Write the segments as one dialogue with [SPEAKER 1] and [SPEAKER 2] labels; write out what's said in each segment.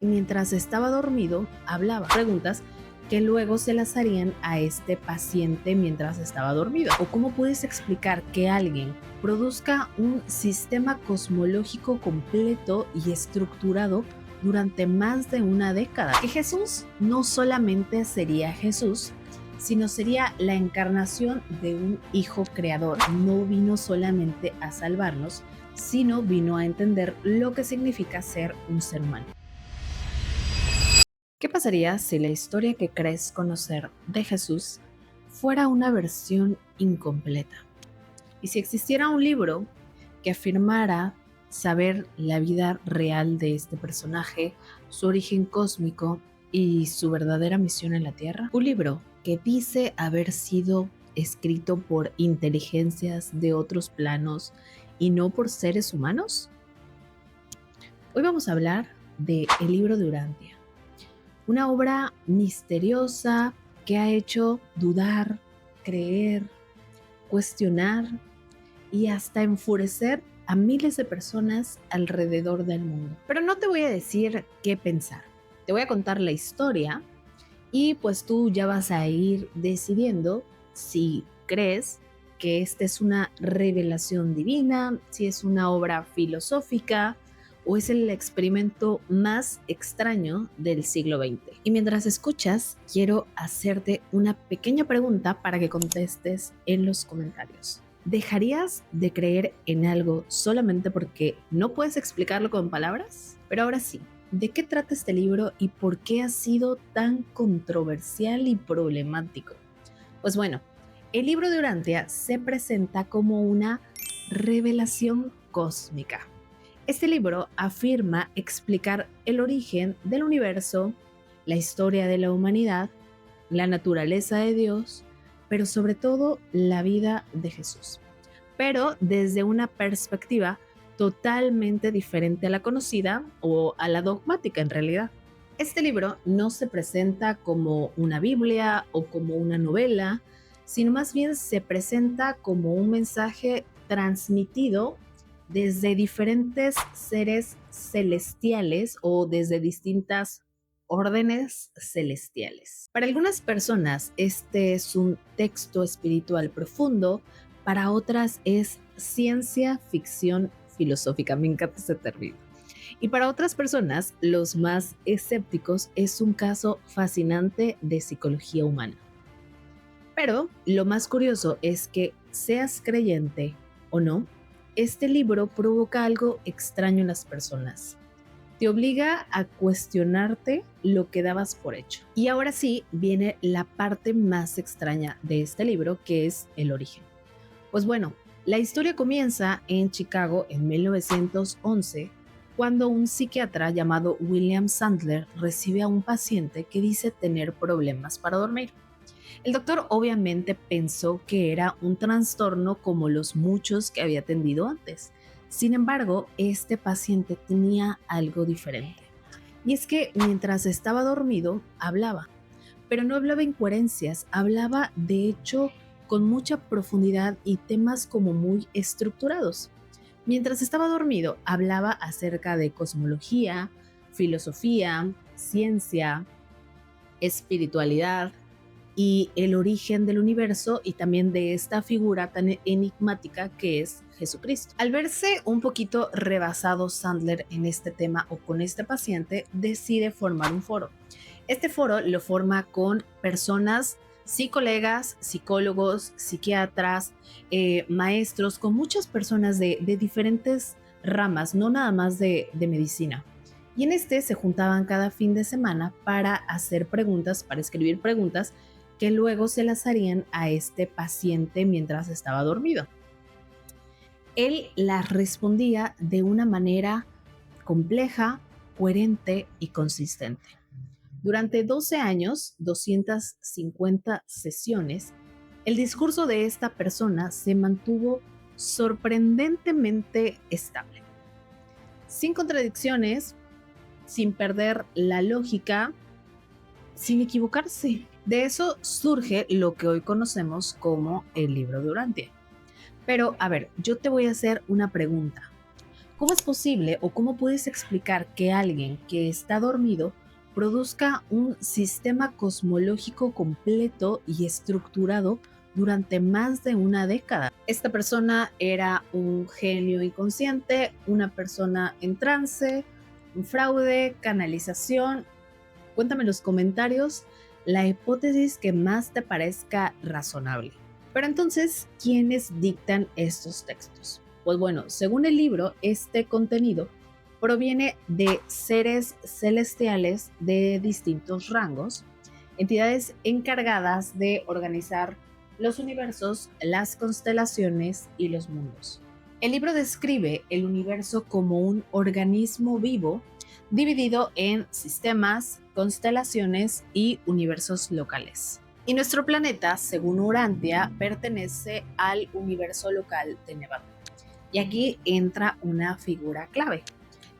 [SPEAKER 1] mientras estaba dormido, hablaba. Preguntas que luego se las harían a este paciente mientras estaba dormido. ¿O cómo puedes explicar que alguien produzca un sistema cosmológico completo y estructurado durante más de una década? Que Jesús no solamente sería Jesús, sino sería la encarnación de un hijo creador. No vino solamente a salvarnos, sino vino a entender lo que significa ser un ser humano. ¿Qué pasaría si la historia que crees conocer de Jesús fuera una versión incompleta? Y si existiera un libro que afirmara saber la vida real de este personaje, su origen cósmico y su verdadera misión en la Tierra. Un libro que dice haber sido escrito por inteligencias de otros planos y no por seres humanos. Hoy vamos a hablar de El libro de Urantia, una obra misteriosa que ha hecho dudar, creer, cuestionar y hasta enfurecer a miles de personas alrededor del mundo. Pero no te voy a decir qué pensar. Te voy a contar la historia y pues tú ya vas a ir decidiendo si crees que esta es una revelación divina, si es una obra filosófica o es el experimento más extraño del siglo XX. Y mientras escuchas, quiero hacerte una pequeña pregunta para que contestes en los comentarios. ¿Dejarías de creer en algo solamente porque no puedes explicarlo con palabras? Pero ahora sí, ¿de qué trata este libro y por qué ha sido tan controversial y problemático? Pues bueno, el libro de Urantia se presenta como una revelación cósmica. Este libro afirma explicar el origen del universo, la historia de la humanidad, la naturaleza de Dios, pero sobre todo la vida de Jesús, pero desde una perspectiva totalmente diferente a la conocida o a la dogmática en realidad. Este libro no se presenta como una Biblia o como una novela, sino más bien se presenta como un mensaje transmitido desde diferentes seres celestiales o desde distintas órdenes celestiales. Para algunas personas este es un texto espiritual profundo, para otras es ciencia ficción filosófica. Me encanta ese término. Y para otras personas, los más escépticos, es un caso fascinante de psicología humana. Pero lo más curioso es que, seas creyente o no, este libro provoca algo extraño en las personas. Te obliga a cuestionarte lo que dabas por hecho. Y ahora sí viene la parte más extraña de este libro, que es el origen. Pues bueno, la historia comienza en Chicago en 1911, cuando un psiquiatra llamado William Sandler recibe a un paciente que dice tener problemas para dormir. El doctor obviamente pensó que era un trastorno como los muchos que había atendido antes. Sin embargo, este paciente tenía algo diferente. Y es que mientras estaba dormido, hablaba. Pero no hablaba incoherencias, hablaba de hecho con mucha profundidad y temas como muy estructurados. Mientras estaba dormido, hablaba acerca de cosmología, filosofía, ciencia, espiritualidad y el origen del universo y también de esta figura tan enigmática que es Jesucristo. Al verse un poquito rebasado Sandler en este tema o con este paciente, decide formar un foro. Este foro lo forma con personas, sí, colegas, psicólogos, psiquiatras, maestros, con muchas personas de diferentes ramas, no nada más de medicina. Y en este se juntaban cada fin de semana para hacer preguntas, para escribir preguntas que luego se las harían a este paciente mientras estaba dormido. Él las respondía de una manera compleja, coherente y consistente. Durante 12 años, 250 sesiones, el discurso de esta persona se mantuvo sorprendentemente estable, sin contradicciones, sin perder la lógica, sin equivocarse. De eso surge lo que hoy conocemos como el libro de Urantia. Pero, a ver, yo te voy a hacer una pregunta. ¿Cómo es posible o cómo puedes explicar que alguien que está dormido produzca un sistema cosmológico completo y estructurado durante más de una década? Esta persona era un genio inconsciente, una persona en trance, un fraude, canalización. Cuéntame en los comentarios la hipótesis que más te parezca razonable. Pero entonces, ¿quiénes dictan estos textos? Pues bueno, según el libro, este contenido proviene de seres celestiales de distintos rangos, entidades encargadas de organizar los universos, las constelaciones y los mundos. El libro describe el universo como un organismo vivo dividido en sistemas, constelaciones y universos locales. Y nuestro planeta, según Urantia, pertenece al universo local de Nevada. Y aquí entra una figura clave,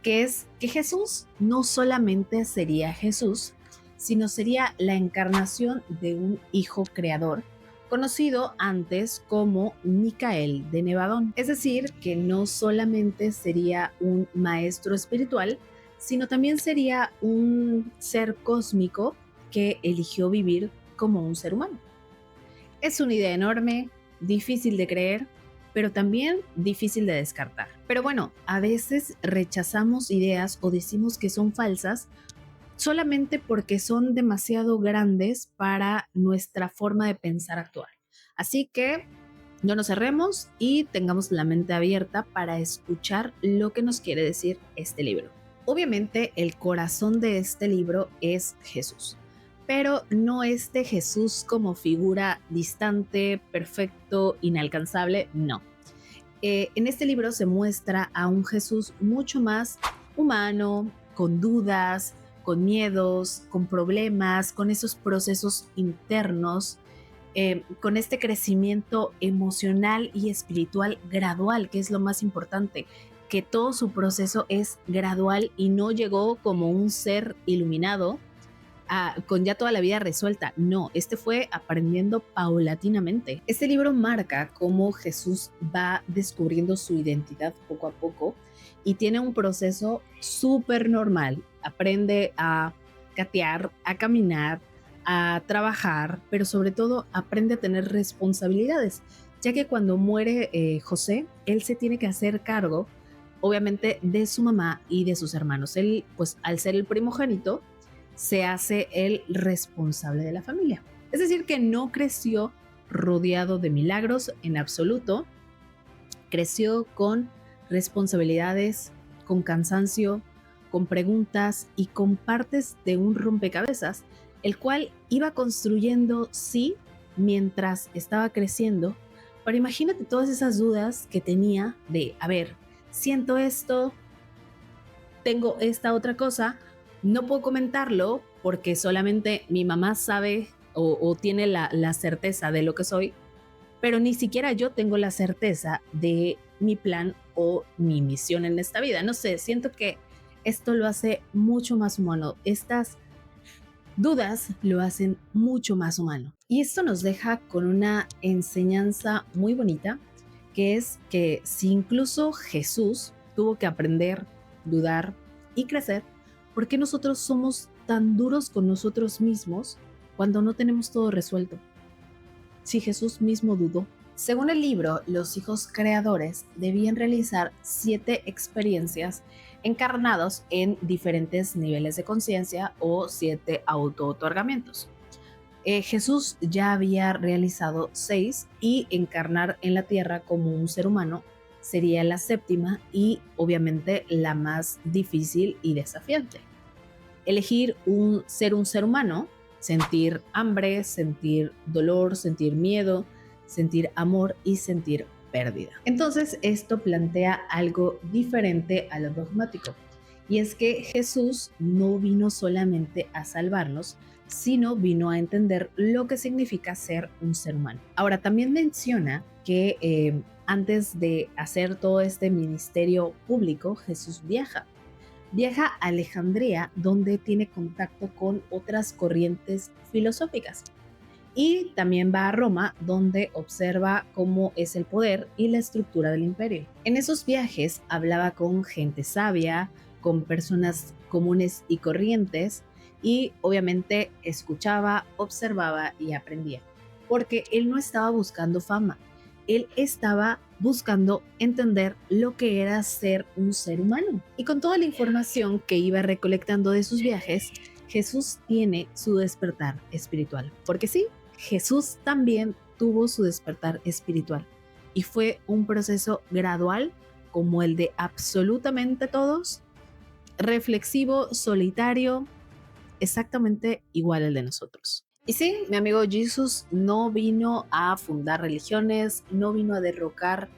[SPEAKER 1] que es que Jesús no solamente sería Jesús, sino sería la encarnación de un hijo creador, conocido antes como Micael de Nevadón. Es decir, que no solamente sería un maestro espiritual, sino también sería un ser cósmico que eligió vivir como un ser humano. Es una idea enorme, difícil de creer, pero también difícil de descartar. Pero bueno, a veces rechazamos ideas o decimos que son falsas solamente porque son demasiado grandes para nuestra forma de pensar actual. Así que no nos cerremos y tengamos la mente abierta para escuchar lo que nos quiere decir este libro. Obviamente el corazón de este libro es Jesús, pero no este Jesús como figura distante, perfecto, inalcanzable, no. En este libro se muestra a un Jesús mucho más humano, con dudas, con miedos, con problemas, con esos procesos internos, con este crecimiento emocional y espiritual gradual, que es lo más importante, que todo su proceso es gradual y no llegó como un ser iluminado con ya toda la vida resuelta. No, este fue aprendiendo paulatinamente. Este libro marca cómo Jesús va descubriendo su identidad poco a poco y tiene un proceso súper normal. Aprende a gatear, a caminar, a trabajar, pero sobre todo aprende a tener responsabilidades, ya que cuando muere José, él se tiene que hacer cargo, obviamente, de su mamá y de sus hermanos. Él, pues al ser el primogénito, se hace el responsable de la familia. Es decir, que no creció rodeado de milagros en absoluto, creció con responsabilidades, con cansancio, con preguntas y con partes de un rompecabezas, el cual iba construyendo, sí, mientras estaba creciendo. Pero imagínate todas esas dudas que tenía de, a ver, siento esto, tengo esta otra cosa, no puedo comentarlo porque solamente mi mamá sabe o tiene la certeza de lo que soy, pero ni siquiera yo tengo la certeza de mi plan o mi misión en esta vida. No sé, siento que esto lo hace mucho más humano. Estas dudas lo hacen mucho más humano. Y esto nos deja con una enseñanza muy bonita, que es que si incluso Jesús tuvo que aprender, dudar y crecer, ¿por qué nosotros somos tan duros con nosotros mismos cuando no tenemos todo resuelto? Si Jesús mismo dudó. Según el libro, los hijos creadores debían realizar 7 experiencias encarnados en diferentes niveles de conciencia o 7 auto-otorgamientos. Jesús ya había realizado 6 y encarnar en la tierra como un ser humano sería la 7ª y obviamente la más difícil y desafiante. Elegir ser un ser humano, sentir hambre, sentir dolor, sentir miedo, sentir amor y sentir pérdida. Entonces esto plantea algo diferente a lo dogmático, y es que Jesús no vino solamente a salvarnos, sino vino a entender lo que significa ser un ser humano. Ahora también menciona que antes de hacer todo este ministerio público, Jesús viaja a Alejandría, donde tiene contacto con otras corrientes filosóficas. Y también va a Roma, donde observa cómo es el poder y la estructura del imperio. En esos viajes hablaba con gente sabia, con personas comunes y corrientes, y obviamente escuchaba, observaba y aprendía. Porque él no estaba buscando fama, él estaba buscando entender lo que era ser un ser humano. Y con toda la información que iba recolectando de sus viajes, Jesús tiene su despertar espiritual. Porque sí, Jesús también tuvo su despertar espiritual y fue un proceso gradual como el de absolutamente todos, reflexivo, solitario, exactamente igual al de nosotros. Y sí, mi amigo Jesús no vino a fundar religiones, no vino a derrocar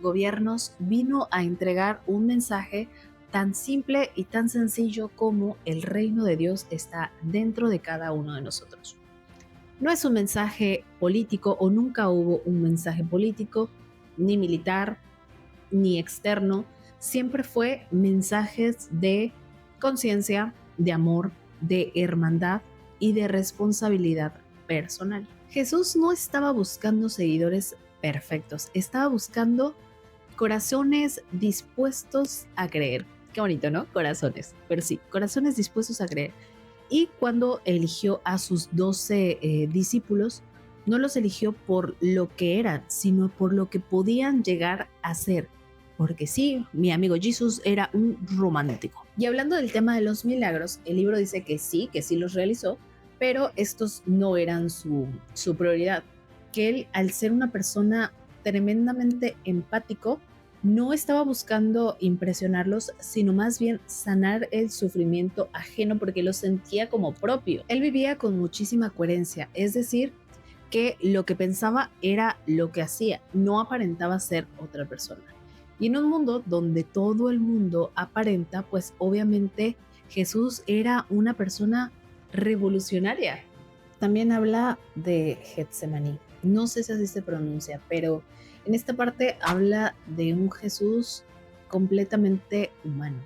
[SPEAKER 1] gobiernos, vino a entregar un mensaje tan simple y tan sencillo como el reino de Dios está dentro de cada uno de nosotros. No es un mensaje político o nunca hubo un mensaje político, ni militar, ni externo. Siempre fue mensajes de conciencia, de amor, de hermandad y de responsabilidad personal. Jesús no estaba buscando seguidores perfectos, estaba buscando corazones dispuestos a creer. Qué bonito, ¿no? Corazones. Pero sí, corazones dispuestos a creer. Y cuando eligió a sus 12 discípulos, no los eligió por lo que eran, sino por lo que podían llegar a ser. Porque sí, mi amigo Jesús era un romántico. Y hablando del tema de los milagros, el libro dice que sí los realizó, pero estos no eran su prioridad. Que él, al ser una persona tremendamente empático, no estaba buscando impresionarlos, sino más bien sanar el sufrimiento ajeno porque lo sentía como propio. Él vivía con muchísima coherencia, es decir, que lo que pensaba era lo que hacía, no aparentaba ser otra persona. Y en un mundo donde todo el mundo aparenta, pues obviamente Jesús era una persona revolucionaria. También habla de Getsemaní. No sé si así se pronuncia, pero en esta parte habla de un Jesús completamente humano.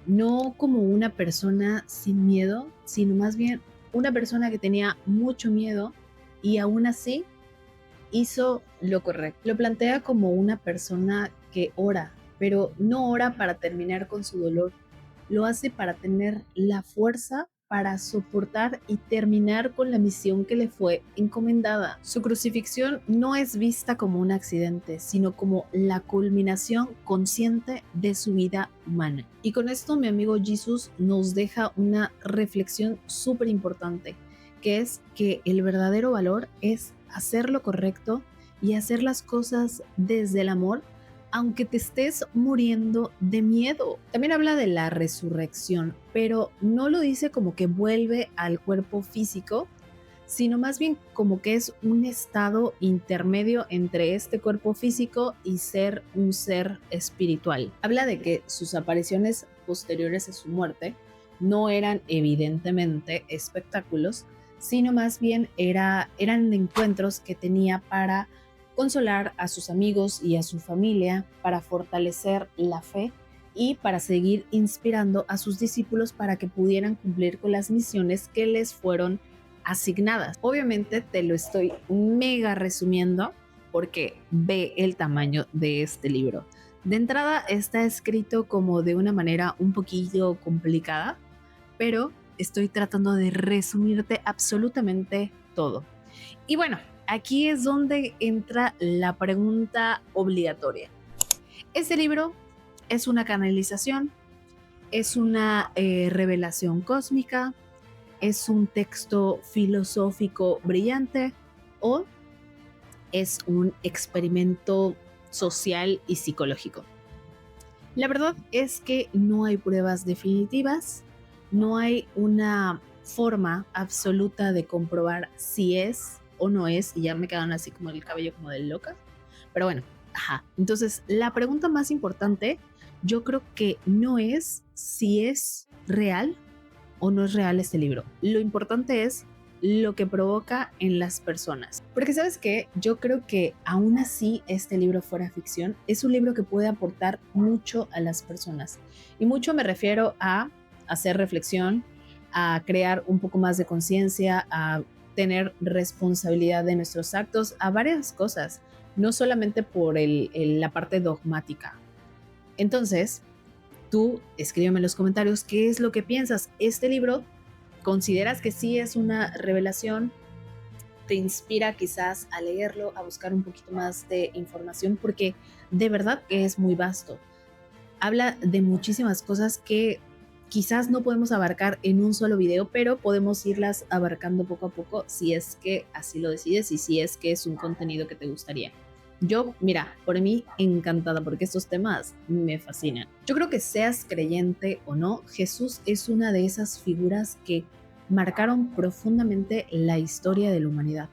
[SPEAKER 1] No como una persona sin miedo, sino más bien una persona que tenía mucho miedo y aún así hizo lo correcto. Lo plantea como una persona que ora, pero no ora para terminar con su dolor, lo hace para tener la fuerza para soportar y terminar con la misión que le fue encomendada. Su crucifixión no es vista como un accidente, sino como la culminación consciente de su vida humana. Y con esto mi amigo Jesús nos deja una reflexión súper importante, que es que el verdadero valor es hacer lo correcto y hacer las cosas desde el amor, aunque te estés muriendo de miedo. También habla de la resurrección, pero no lo dice como que vuelve al cuerpo físico, sino más bien como que es un estado intermedio entre este cuerpo físico y ser un ser espiritual. Habla de que sus apariciones posteriores a su muerte no eran evidentemente espectáculos, sino más bien eran encuentros que tenía para consolar a sus amigos y a su familia, para fortalecer la fe y para seguir inspirando a sus discípulos para que pudieran cumplir con las misiones que les fueron asignadas. Obviamente te lo estoy mega resumiendo porque ve el tamaño de este libro. De entrada está escrito como de una manera un poquillo complicada, pero estoy tratando de resumirte absolutamente todo. Y bueno, aquí es donde entra la pregunta obligatoria. Este libro es una canalización, es una revelación cósmica, es un texto filosófico brillante o es un experimento social y psicológico. La verdad es que no hay pruebas definitivas, no hay una forma absoluta de comprobar si es o no es, y ya me quedan así como el cabello como de loca. Pero bueno, ajá. Entonces, la pregunta más importante, yo creo que no es si es real o no es real este libro. Lo importante es lo que provoca en las personas. Porque sabes qué, yo creo que aún así este libro fuera ficción, es un libro que puede aportar mucho a las personas. Y mucho me refiero a hacer reflexión, a crear un poco más de conciencia, a tener responsabilidad de nuestros actos a varias cosas, no solamente por la parte dogmática. Entonces, tú escríbeme en los comentarios qué es lo que piensas. ¿Este libro consideras que sí es una revelación? ¿Te inspira quizás a leerlo, a buscar un poquito más de información? Porque de verdad que es muy vasto. Habla de muchísimas cosas que quizás no podemos abarcar en un solo video, pero podemos irlas abarcando poco a poco si es que así lo decides y si es que es un contenido que te gustaría. Yo, mira, por mí encantada porque estos temas me fascinan. Yo creo que seas creyente o no, Jesús es una de esas figuras que marcaron profundamente la historia de la humanidad.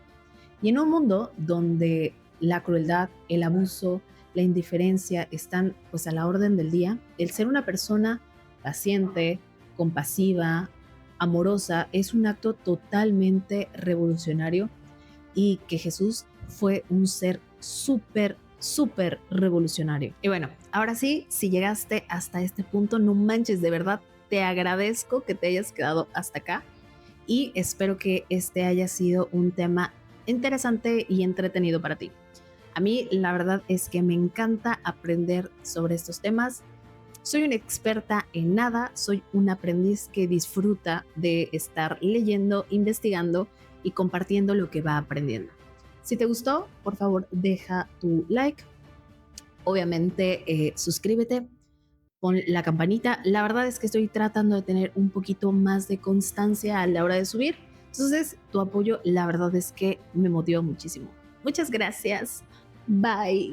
[SPEAKER 1] Y en un mundo donde la crueldad, el abuso, la indiferencia están pues a la orden del día, el ser una persona paciente, compasiva, amorosa es un acto totalmente revolucionario, y que Jesús fue un ser súper revolucionario. Y bueno, ahora sí, si llegaste hasta este punto, no manches, de verdad, te agradezco que te hayas quedado hasta acá y espero que este haya sido un tema interesante y entretenido para ti. A mí la verdad es que me encanta aprender sobre estos temas. Soy una experta en nada, soy un aprendiz que disfruta de estar leyendo, investigando y compartiendo lo que va aprendiendo. Si te gustó, por favor deja tu like, obviamente suscríbete, pon la campanita. La verdad es que estoy tratando de tener un poquito más de constancia a la hora de subir, entonces tu apoyo la verdad es que me motiva muchísimo. Muchas gracias, bye.